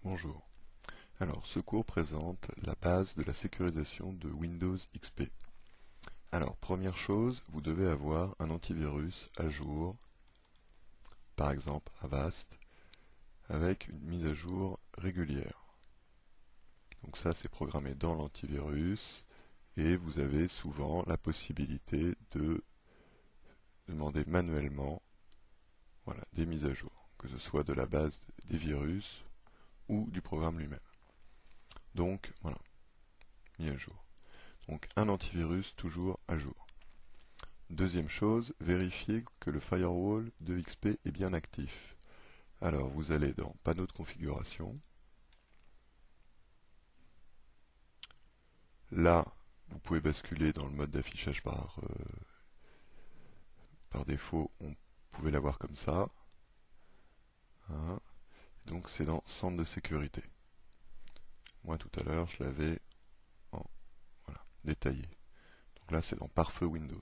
Bonjour. Alors, ce cours présente la base de la sécurisation de Windows XP. Alors, première chose, vous devez avoir un antivirus à jour, par exemple Avast, avec une mise à jour régulière. Donc ça, c'est programmé dans l'antivirus et vous avez souvent la possibilité de demander manuellement des mises à jour, que ce soit de la base des virus ou du programme lui-même. Donc, voilà, mis à jour. Donc un antivirus toujours à jour. Deuxième chose, vérifiez que le firewall de XP est bien actif. Alors vous allez dans panneau de configuration. Là, vous pouvez basculer dans le mode d'affichage par défaut. On pouvait l'avoir comme ça. Hein. Donc c'est dans centre de sécurité. Moi tout à l'heure, je l'avais en détaillé. Donc là, c'est dans pare-feu Windows.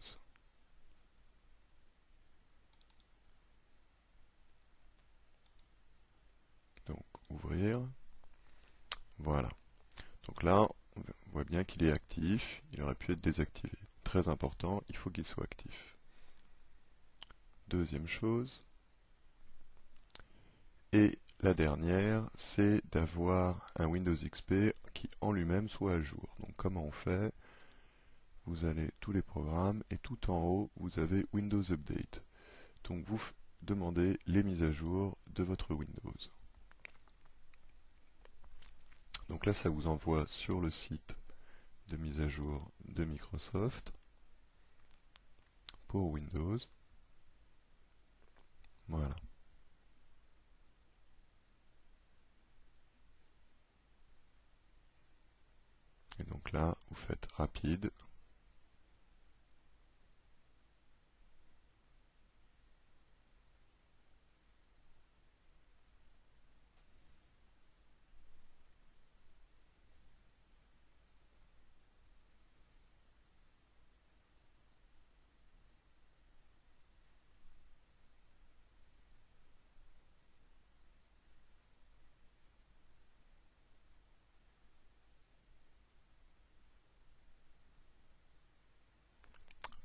Donc, ouvrir. Voilà. Donc là, on voit bien qu'il est actif. Il aurait pu être désactivé. Très important, il faut qu'il soit actif. Deuxième chose. Et la dernière, c'est d'avoir un Windows XP qui en lui-même soit à jour. Donc comment on fait? Vous allez tous les programmes et tout en haut, vous avez Windows Update. Donc vous demandez les mises à jour de votre Windows. Donc là, ça vous envoie sur le site de mise à jour de Microsoft pour Windows. Voilà. Et donc là, vous faites rapide.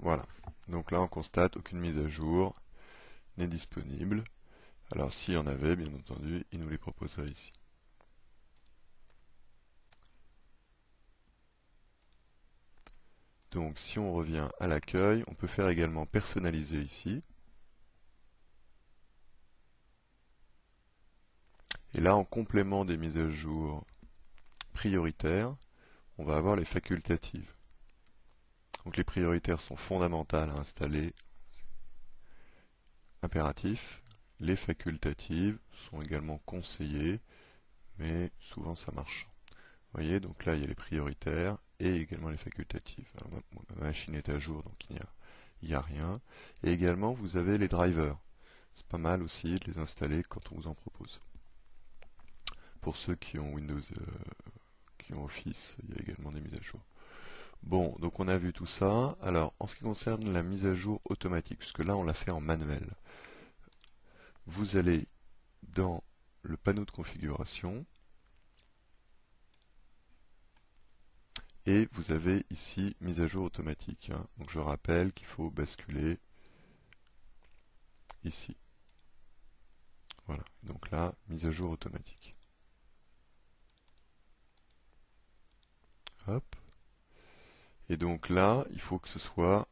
Voilà. Donc là, on constate aucune mise à jour n'est disponible. Alors s'il y en avait, bien entendu, il nous les proposerait ici. Donc si on revient à l'accueil, on peut faire également personnaliser ici. Et là, en complément des mises à jour prioritaires, on va avoir les facultatives. Donc les prioritaires sont fondamentales à installer, impératifs. Les facultatives sont également conseillées, mais souvent ça marche. Vous voyez, donc là il y a les prioritaires et également les facultatives. Alors, ma machine est à jour, donc il n'y a rien. Et également vous avez les drivers. C'est pas mal aussi de les installer quand on vous en propose. Pour ceux qui ont Windows, qui ont Office, il y a également des mises à jour. Bon, donc on a vu tout ça. Alors, en ce qui concerne la mise à jour automatique, puisque là on l'a fait en manuel, vous allez dans le panneau de configuration et vous avez ici mise à jour automatique. Donc je rappelle qu'il faut basculer ici. Voilà, donc là, mise à jour automatique. Hop. Et donc là, il faut que ce soit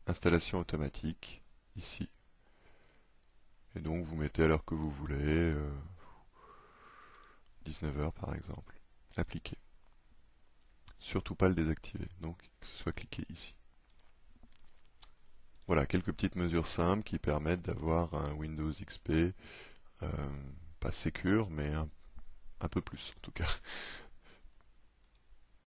installation automatique ici. Et donc vous mettez à l'heure que vous voulez, 19h par exemple. Appliquer. Surtout pas le désactiver, donc que ce soit cliqué ici. Voilà, quelques petites mesures simples qui permettent d'avoir un Windows XP, pas sécure, mais un peu plus en tout cas.